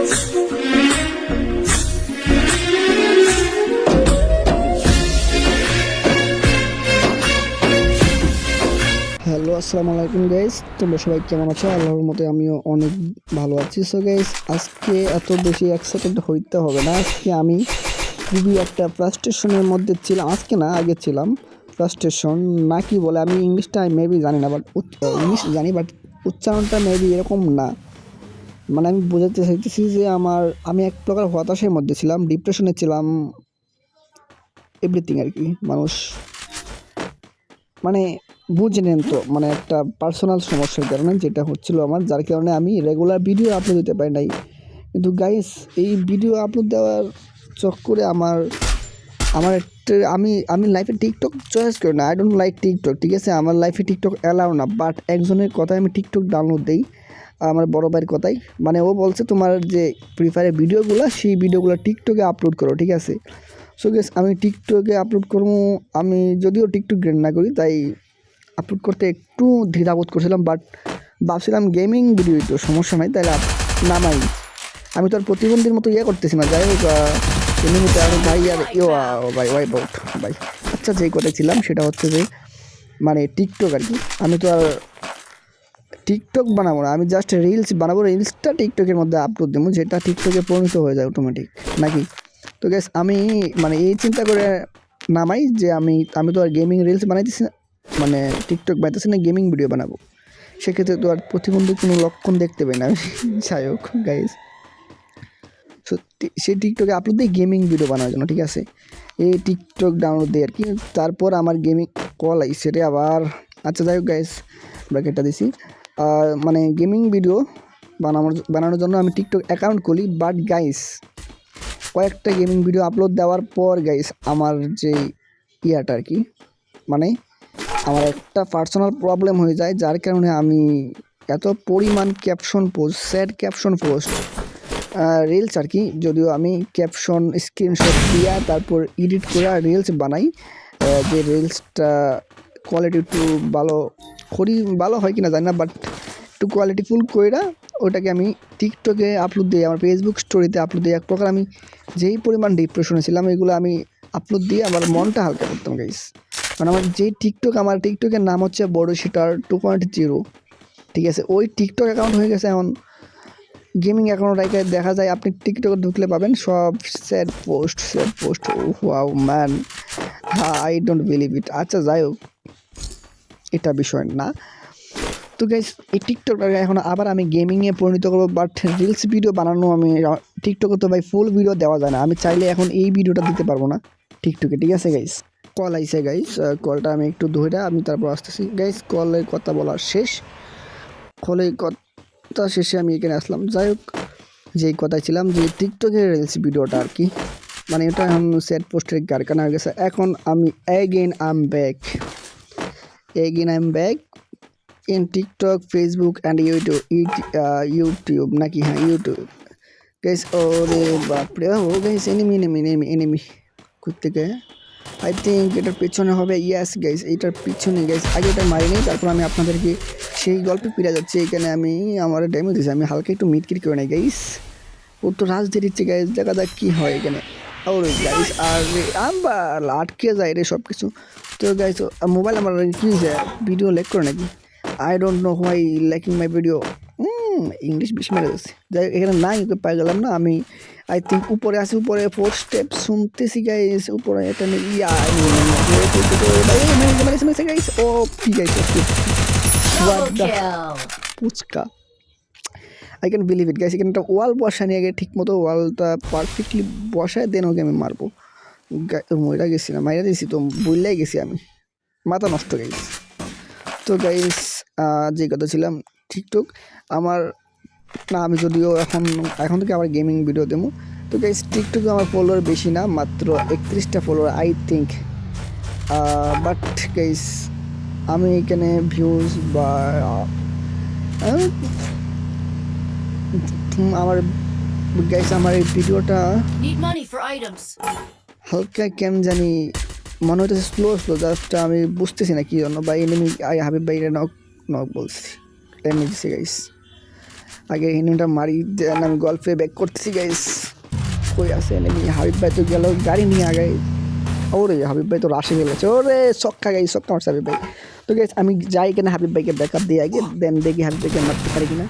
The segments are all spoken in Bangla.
হ্যালো, আসসালামু আলাইকুম গাইস। তোমরা সবাই কেমন আছো? আল্লাহর মতে আমিও অনেক ভালো আছি। সো গাইস, আজকে এত বেশি এক্সাইটেড হইতে হবে না। আজকে আমি খুবই একটা ফ্রাস্ট্রেশনের মধ্যে ছিলাম। আজকে না, আগে ছিলাম। ফ্রাস্ট্রেশন না, কি বলে, আমি ইংলিশটা মেবি জানি না, বাট ইংলিশ জানি, বাট উচ্চারণটা মেবি এরকম না। মানে আমি বোঝাতে চাইতেছি যে আমি এক প্রকার হতাশার মধ্যে ছিলাম, ডিপ্রেশনে ছিলাম, এভরিথিং আর কি। মানুষ মানে বুঝে নেন তো, মানে একটা পার্সোনাল সমস্যার কারণে যেটা হচ্ছিল আমার, যার কারণে আমি রেগুলার ভিডিও আপলোড দিতে পারি নাই। কিন্তু গাইস, এই ভিডিও আপলোড দেওয়ার চক্করে আমার আমার একটা আমি লাইফে টিকটক চয়েস করি না। আই ডোন্ট লাইক টিকটক, ঠিক আছে? আমার লাইফে টিকটক অ্যালাউ না, বাট একজনের কথায় আমি টিকটক ডাউনলোড দিই, আমার বড় ভাইয়ের কথাই। মানে ও বলছে তোমার যে ফ্রি ফায়ারের ভিডিওগুলো, সেই ভিডিওগুলো টিকটকে আপলোড করো, ঠিক আছে? সো গেস, আমি টিকটকে আপলোড করবো। আমি যদিও টিকটক গ্রেড না করি, তাই আপলোড করতে একটু দ্বিধাবোধ করছিলাম, বাট ভাবছিলাম গেমিং ভিডিও তো সমস্যা নাই, তাই নামাই। আমি তো আর প্রতিবন্ধীর মতো করতেছি না। যাই হোক, এমনিতে আমি ভাই আর ভাই ওয়াই আউট ভাই। আচ্ছা, যেই কথায় ছিলাম সেটা হচ্ছে যে মানে টিকটক আর কি। আমি তো আর টিকটক বানাবো না, আমি জাস্ট রিলস বানাবো। রিলসটা টিকটকের মধ্যে আপলোড দেবো, যেটা টিকটকে পরিণত হয়ে যায় অটোমেটিক, নাকি? তো গ্যাস, আমি মানে এই চিন্তা করে নামাই যে আমি তো আর গেমিং রিলস বানাইতেছি না, মানে টিকটক বানাইতেছি না, গেমিং ভিডিও বানাবো। সেক্ষেত্রে তো আর প্রতিবন্ধী কোনো লক্ষণ দেখতে পাই না। যাই হোক গাইজ, সত্যি সেই টিকটকে আপলোড দিই গেমিং ভিডিও বানানোর জন্য, ঠিক আছে? এই টিকটক ডাউনলোড দিই আর কি। তারপর আমার গেমিং কল আইসে রে আবার। আচ্ছা, যাই হোক গাইজ, ব্র্যাকেটটা দিছি। মানে গেমিং ভিডিও বানানোর জন্য আমি টিকটক অ্যাকাউন্ট খুলি, বাট গাইস, কয়েকটা গেমিং ভিডিও আপলোড দেওয়ার পর গাইস, আমার যে ইয়াটা আর কি, মানে আমার একটা পার্সোনাল প্রবলেম হয়ে যায়, যার কারণে আমি এত পরিমাণ caption post, sad caption post, reels আর কি, যদিও আমি ক্যাপশন স্ক্রিনশট দিয়া তারপর এডিট করে রিলস বানাই, যে রিলসটা কোয়ালিটি একটু ভালো হয় কিনা জানি না, বাট একটু কোয়ালিটিফুল কইরা ওটাকে আমি টিকটকে আপলোড দিই, আমার ফেসবুক স্টোরিতে আপলোড দিই। এক প্রকার আমি যেই পরিমাণ ডিপ্রেশনে ছিলাম, এগুলো আমি আপলোড দিয়ে আমার মনটা হালকা করতাম গাইস। কারণ আমার আমার টিকটকের নাম হচ্ছে বড় শিটার 2.0, ঠিক আছে? ওই টিকটক অ্যাকাউন্ট হয়ে গেছে এখন গেমিং অ্যাকাউন্ট রেখে। দেখা যায় আপনি টিকটকে ঢুকলে পাবেন সব sad post. Wow man, I don't believe it. আচ্ছা, যাই হোক, এটা বিষয় না। তো গাইস, এই টিকটকটাকে এখন আবার আমি গেমিংয়ে পরিণত করবো, বাট রিলস ভিডিও বানানো আমি টিকটকে তো ভাই ফুল ভিডিও দেওয়া যায় না। আমি চাইলে এখন এই ভিডিওটা দিতে পারবো না টিকটকে, ঠিক আছে গাইস? কল আইসে গাইস, কলটা আমি একটু ধরে আমি তারপর আসতেছি গাইস। কলের কথা বলার শেষ, কলের কথা শেষে আমি এখানে আসলাম। যাই হোক, যেই কথায় ছিলাম যে টিকটকের রিলস ভিডিওটা আর কি, মানে এটা এখন স্যাড পোস্টের কারখানা হয়ে গেছে। এখন আমি again I am back in TikTok, Facebook and YouTube নাকি? হ্যাঁ, ইউটিউব গাইস। ওরে বাপরে, ও গাইস, এনিমি থেকে আই থিঙ্ক এটার পেছনে হবে। ইয়াস গাইস, এইটার পিছনে গাইস। আগে এটা মারি নেই, তারপর আমি আপনাদেরকে সেই গল্পে ফিরে যাচ্ছি। এখানে আমি আমার ড্যামেজ দিয়েছি, আমি হালকা একটু মিটকিট করে নেই গাইস। ও তো রাজ দিয়ে দিচ্ছে গাইস, দেখা যাক কী হয় এখানে। ওরে গাইস, আর আমার আটকে যায় রে সব কিছু। তো গাইস, মোবাইল আমার কী যায়, ভিডিও লেক করে নাকি? I don't know why liking my video. English বেশি মেরে যাচ্ছে। যাই, এখানে নাই, ওকে পাই গেলাম না। আমি আই থিঙ্ক উপরে আসি, উপরে 4 স্টেপ শুনতেছি গাইস। উপরে এটা গাইস। ও কি guys, puchka, I can believe it guys. এখানে একটা ওয়াল বসানি, আগে ঠিক মতো ওয়ালটা পারফেক্টলি বসায় দেন ওকে আমি মারবো। মইরা গেছি না, মাইরা দিয়েছি তো, বললেই গেছি আমি, মাথা নষ্ট গাইস। তো গাইস, যে কথা ছিলাম টিকটক আমার না, আমি যদিও এখন থেকে আবার গেমিং ভিডিও দেবো। তো গাইস, টিকটকে আমার ফলোয়ার বেশি না, মাত্র 31টা follower I think. But guys, আমি এখানে ভিউজ বা আমার গাইস, আমার এই ভিডিওটা হালকা কেন জানি মনে হইতেছে স্লো, জাস্ট আমি বুঝতেছি না কি জন্য। বা এনিমি হাবিব ভাই নক বলছি, এমনি দিছি গাইস। আগে এনিমিটা মারি, দেন আমি গল্পে ব্যাক করতেছি গাইস। কই আছে এনিমি? হাবিব ভাই তো গেল গাড়ি নিয়ে আগে। ওরে হাবিব ভাই তো রাশে গেছে, ওরে ছক্কা গাইস, ছক্কা মারছে হাবিব ভাই। তো গাইস আমি যাই কেন হাবিব ভাইকে ব্যাকআপ দিয়ে আগে, দেন দেখি হাবিব ভাইকে মারতে পারি কিনা।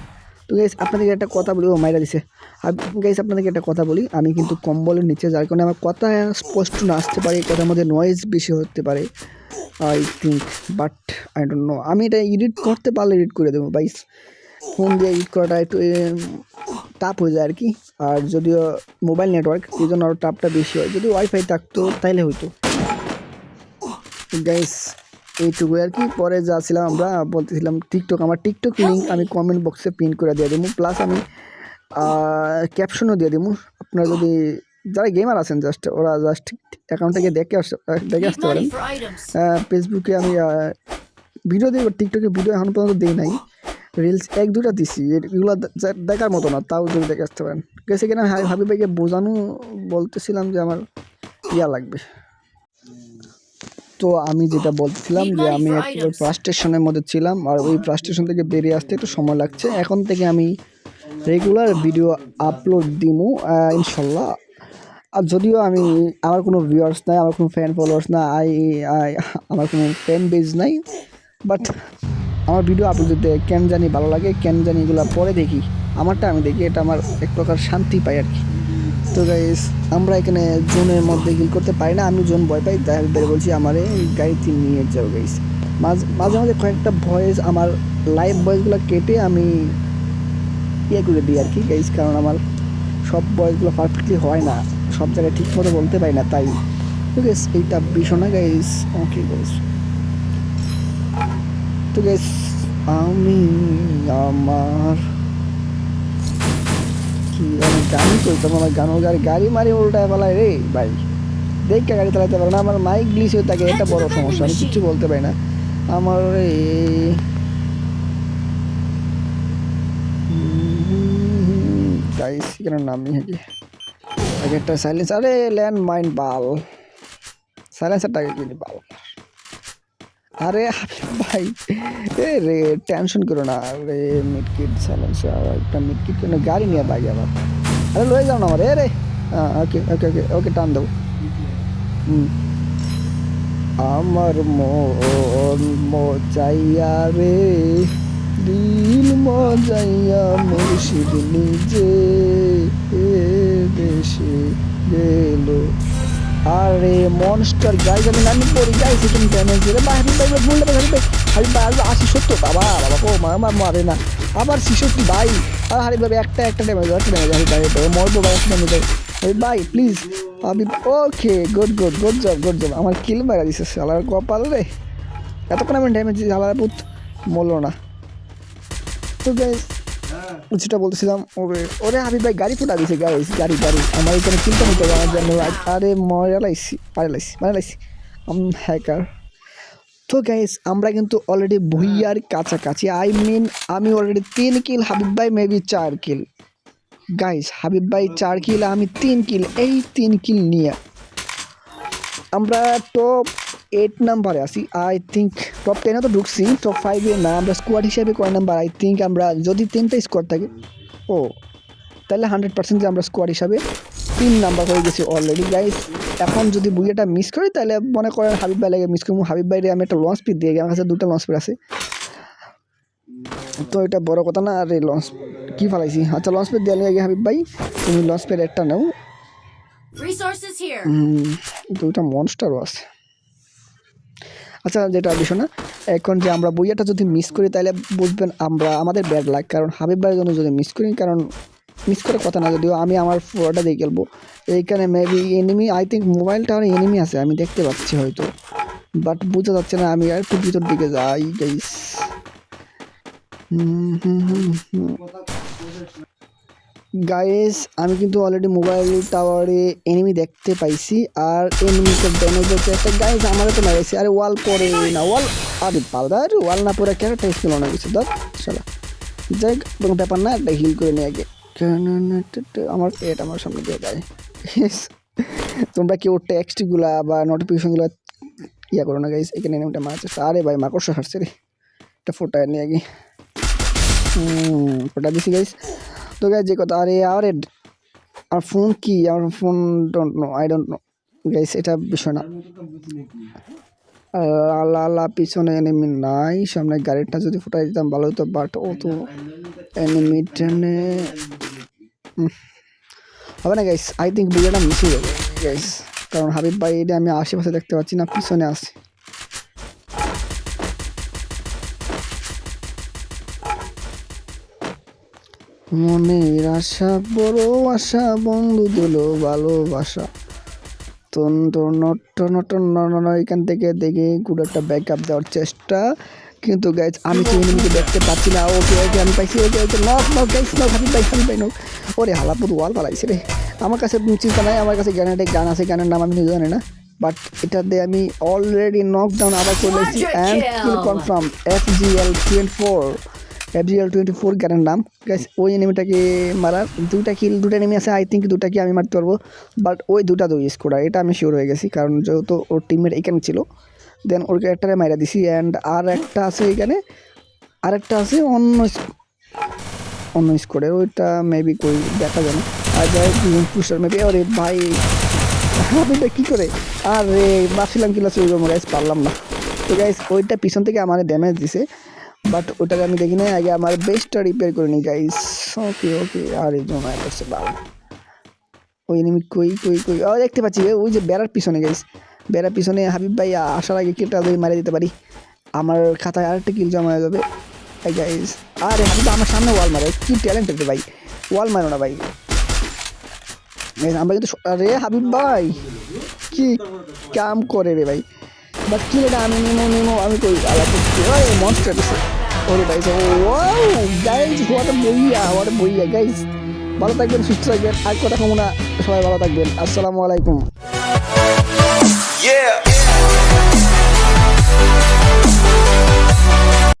তো গাইস আপনাদেরকে একটা কথা বলি, ও মাইরা দিছে গাইস। আপনাদেরকে একটা কথা বলি, আমি কিন্তু কম্বলের নিচে, যার কারণে আমার কথা স্পষ্ট না আসতে পারে, কথার মধ্যে নয়েজ বেশি হতে পারে I think, but I don't know. আমি এটা এডিট করতে পারলে এডিট করে দেবো গাইস। ফোন দিয়ে এডিট করাটা একটু টাফ হয়ে যায় আর কি। আর যদিও মোবাইল নেটওয়ার্ক, এই জন্য আরও টাফটা বেশি হয়। যদি ওয়াইফাই থাকতো তাইলে হইতো গাইস। এইটুকুই আর কি। পরে যা ছিলাম আমরা বলতেছিলাম টিকটক, আমার টিকটক লিঙ্ক আমি কমেন্ট বক্সে পিন করে দিয়ে দেবো, প্লাস আমি ক্যাপশনও দিয়ে দেবো। আপনারা যদি যারা গেমার আছেন জাস্ট, ওরা জাস্ট অ্যাকাউন্ট থেকে দেখে আসতে পারেন। ফেসবুকে আমি ভিডিও দিই, টিকটকে ভিডিও এখন পর্যন্ত দিই নাই, রিলস 1-2টা দিছি, এগুলো দেখার মতো না, তাও যদি দেখে আসতে পারেন। গেছে কিনা হাবিব ভাইকে বোঝানো বলতেছিলাম যে আমার লাগবে। তো আমি যেটা বলছিলাম যে আমি একটা ফ্রাস্ট্রেশনের মধ্যে ছিলাম, আর ওই ফ্রাস্ট্রেশন থেকে বেরিয়ে আসতে একটু সময় লাগছে। এখন থেকে আমি রেগুলার ভিডিও আপলোড দিমু ইনশাল্লাহ। আর যদিও আমার কোনো ভিউয়ার্স নাই, আমার কোনো ফ্যান ফলোয়ার্স না, আমার কোনো ফ্যান বেজ নাই, বাট আমার ভিডিও আপলোড দিতে কেন জানি ভালো লাগে, কেন জানি এগুলো পরে দেখি, আমারটা আমি দেখি, এটা আমার এক প্রকার শান্তি পাই আর কি। তো গাইস আমরা এখানে জোনের মধ্যে হিল করতে পারি না, আমি জোন ভয় পাই, তাই বের বলছি আমারে গাড়িতে নিয়ে যাও গাইস। মাঝে মাঝে কয়েকটা ভয়েস, আমার লাইভ ভয়েসগুলো কেটে আমি করে দিই আর কি গাইস, কারণ আমার সব ভয়েসগুলো পারফেক্টলি হয় না, সব জায়গায় ঠিক মতো বলতে পারি না, তাই তো গাইস এইটা বিষয় না গাইস। ওকে গাইস, তো গাইস আমি আমার কি আমি গানই করতাম, আমার গাড়ি মারি উল্টায় ফেলায় রে ভাই, দেখে গাড়ি চালাতে পারে না, আমার মাইক গ্লিচ হয়ে থাকে, এটা বড় সমস্যা, আমি কিচ্ছু বলতে পারি না। আমার গাইস এখানে নামি আগে একটা সাইলেন্স, আরে ল্যান্ড মাইন বাল, সাইলেন্সারটাকে কিনি বাল। আরে ভাই এ রে টেনশন করো না রে, মিডকিট সাইলেন্সার একটা মিডকিট কেন গাড়ি নিয়ে লাগে আবার, আরে লয়ে যাও না আমার, এ রে ওকে ওকে ওকে ওকে টান দেবো। আমার মন মজাইয়া রে, দিল মজাইয়া মুর্শিদ নিজে দেশে গেল। আরে মনস্টার গাইজ, আমি নামি পড়ি গাইজ, এখানে ড্যামেজ রে ভাই, হাবিব ভাই বললে হাবিব ভাই 80-70, বাবা বাবা ও মা মারে না, আবার 66 ভাই। আর হাবিব ভাই একটা ড্যামেজ, হাবিব ভাই মরবো ভাই, একটা ড্যামেজ ভাই please Habib. Okay good job, আমার কিল মারা দিছে শালার কপাল রে, এতক্ষণ আমি ড্যামেজ দিয়েছি, শালার পুত মরলো না। তো গাইজ যেটা বলতেছিলাম, ওরে হাবিব ভাই গাড়ি ফুটা দিছে গাড়ি আমার এখানে চিন্তা নিতে হবে আমার জন্য। আরে মারালাইছি হ্যাকার। তো গাইজ আমরা কিন্তু অলরেডি ভুইয়ার কাছাকাছি, আমি অলরেডি 3 কিল, হাবিব ভাই মেবি 4 কিল গাইজ, হাবিব ভাই 4 কিল, আমি 3 কিল, এই 3 কিল নিয়ে আমরা টপ 8 নাম্বারে আছি আই থিঙ্ক। টপ 10-এ তো ঢুকছি, টপ 5-এ না। আমরা স্কোয়াড হিসেবে কয় নাম্বার আই থিঙ্ক, আমরা যদি 3টা স্কোয়াড থাকে তাহলে 100% যে আমরা স্কোয়াড হিসাবে 3 নাম্বার হয়ে গেছি অলরেডি গাইস। এখন যদি বুইয়াটা মিস করি তাহলে মনে করেন হাবিব ভাই লাগে মিস করবো। হাবিব ভাইরে আমি একটা লঞ্চ পিট দিয়ে আমার কাছে 2টা লঞ্চ পিট আছে, তো এটা বড় কথা না। আর এই লঞ্চ কি ফালাইছি, আচ্ছা লঞ্চ পিট দিয়ে আগে হাবিব ভাই তুমি লঞ্চ পিট একটা নাও, 2টা মনস্টারও আছে। আচ্ছা যেটা বিষয় না, এখন যে আমরা বইয়াটা যদি মিস করি তাহলে বুঝবেন আমাদের ব্যাড লাগ, কারণ হাবিব ভাইয়ের জন্য যদি মিস করি, কারণ মিস করার কথা না, যদিও আমি আমার পুরোটা দিয়ে খেলবো। এইখানে maybe enemy, I think mobile টাওয়ারে এনিমি আছে, আমি দেখতে পাচ্ছি হয়তো, বাট বোঝা যাচ্ছে না। আমি আর একটু ভিতর দিকে যাই গাইস। গাইস আমি কিন্তু অলরেডি মোবাইল টাওয়ারে এনিমি দেখতে পাইছি, আর এনিমিকে ড্যামেজ হচ্ছে একটা গাইস, আমারও তো মারাইছে। আরে ওয়াল পরে না, ওয়াল আরে পাউডার ওয়াল না পরে ক্যারেক্টার স্কিল অনেক কিছু ধর চলা যাই, কোনো ব্যাপার না। একটা হিল করে নিয়ে আগে আমার পেট আমার সামনে দিয়ে যায়। তোমরা কেউ টেক্সটগুলা বা নোটিফিকেশনগুলো ইয়া করো না গাইস। এখানে এনিমিটা মারা যাচ্ছে, আরে ভাই মাকড়সা হারছে রে, একটা ফোটা নিয়ে আগে ওটা দিছি গাইস। তো গাইস যে কথা, আরে আরে আমার ফোন কি, আমার phone I don't know guys, এটা বিষয় না। আল্লাহ আল্লাহ, পিছনে এনিমি নাই, সামনে গাড়িটা যদি ফুটাই দিতাম ভালো হতো, বাট ও তো এনিমি ট্রেনে হবে না গাইস। আই থিঙ্ক ভিডিওটা মিস হয়ে যাবে গাইস, কারণ হাবিব ভাই এটা আমি আশেপাশে দেখতে পাচ্ছি না, পিছনে আছে। মনের আশা বড় আশা, বন্ধু দিল ভালোবাসা, এখান থেকে দেখে গুড একটা ব্যাকআপ দেওয়ার চেষ্টা, কিন্তু গাইজ আমি তো এনিমিকে দেখতে পাচ্ছি না। ওকে ওকে আমি পাইছি, okay okay knock knock guys, knock Habib ভাই নক। ওরে হালাপুর ওয়াল পালাইছে রে। আমার কাছে চিন্তা নাই, আমার কাছে গ্যানেটে গান আছে, গানের নাম আমি নিজে জানি না, বাট এটা দিয়ে আমি অলরেডি নক ডাউন আবার চলে এসেছি অ্যান্ড কিল কনফার্ম। FGL24 গানের নাম গাইস। ওই এনিমিটাকে মারার দুটা এনিমি আছে, আই থিঙ্ক দুটাকে আমি মারতে পারবো, বাট ওই দুটা স্কোয়াড, এটা আমি শিওর হয়ে গেছি, কারণ যেহেতু ওর টিমমেট এখানে ছিল, দেন ওর ক্যারেক্টারে মাইরা দিছি। অ্যান্ড আর একটা আছে এখানে, আরেকটা আছে অন্য স্কোয়াডের, ওইটা মেবি কই দেখা যায় না। আর যাই পুস্টার মেবি। আরে ভাই হাবিবটা কী করে, আরে বাসিলাম কিলা চলে যাবো গাইস, পারলাম না। তো গাইস ওইটা পিছন থেকে আমার ড্যামেজ দিছে, বাট ওটাকে আমি দেখি না, আগে আমার বেস্টটা রিপেয়ার করে নিই গাইস। ওকে ওকে, আর এই জন্য করছে বাবা। ওই এনিমি কই কই কই, ও দেখতে পাচ্ছি ওই যে বেড়ার পিছনে গাইস, বেড়ার পিছনে। হাবিব ভাই আসার আগে কিলটা যদি মারে দিতে পারি, আমার খাতায় আরেকটা কিল জমা হয়ে যাবে গাইস। আরে হাবিব আমার সামনে ওয়াল মারে, কি ট্যালেন্টেড ভাই, ওয়াল মারো না ভাই। আমরা কিন্তু, আরে হাবিব ভাই কি কাম করে রে ভাই, বাট কি এটা আমি নেমো আমি কই আলাদা করছি। ওই মনস্টার আছে, ওরে ভাই ওয়াও গাইস, হোয়াট বইয়া গাইস। ভালো থাকবেন, সুস্থ থাকবেন, আর কথা কমো না, সবাই ভালো থাকবেন। আসসালামু আলাইকুম।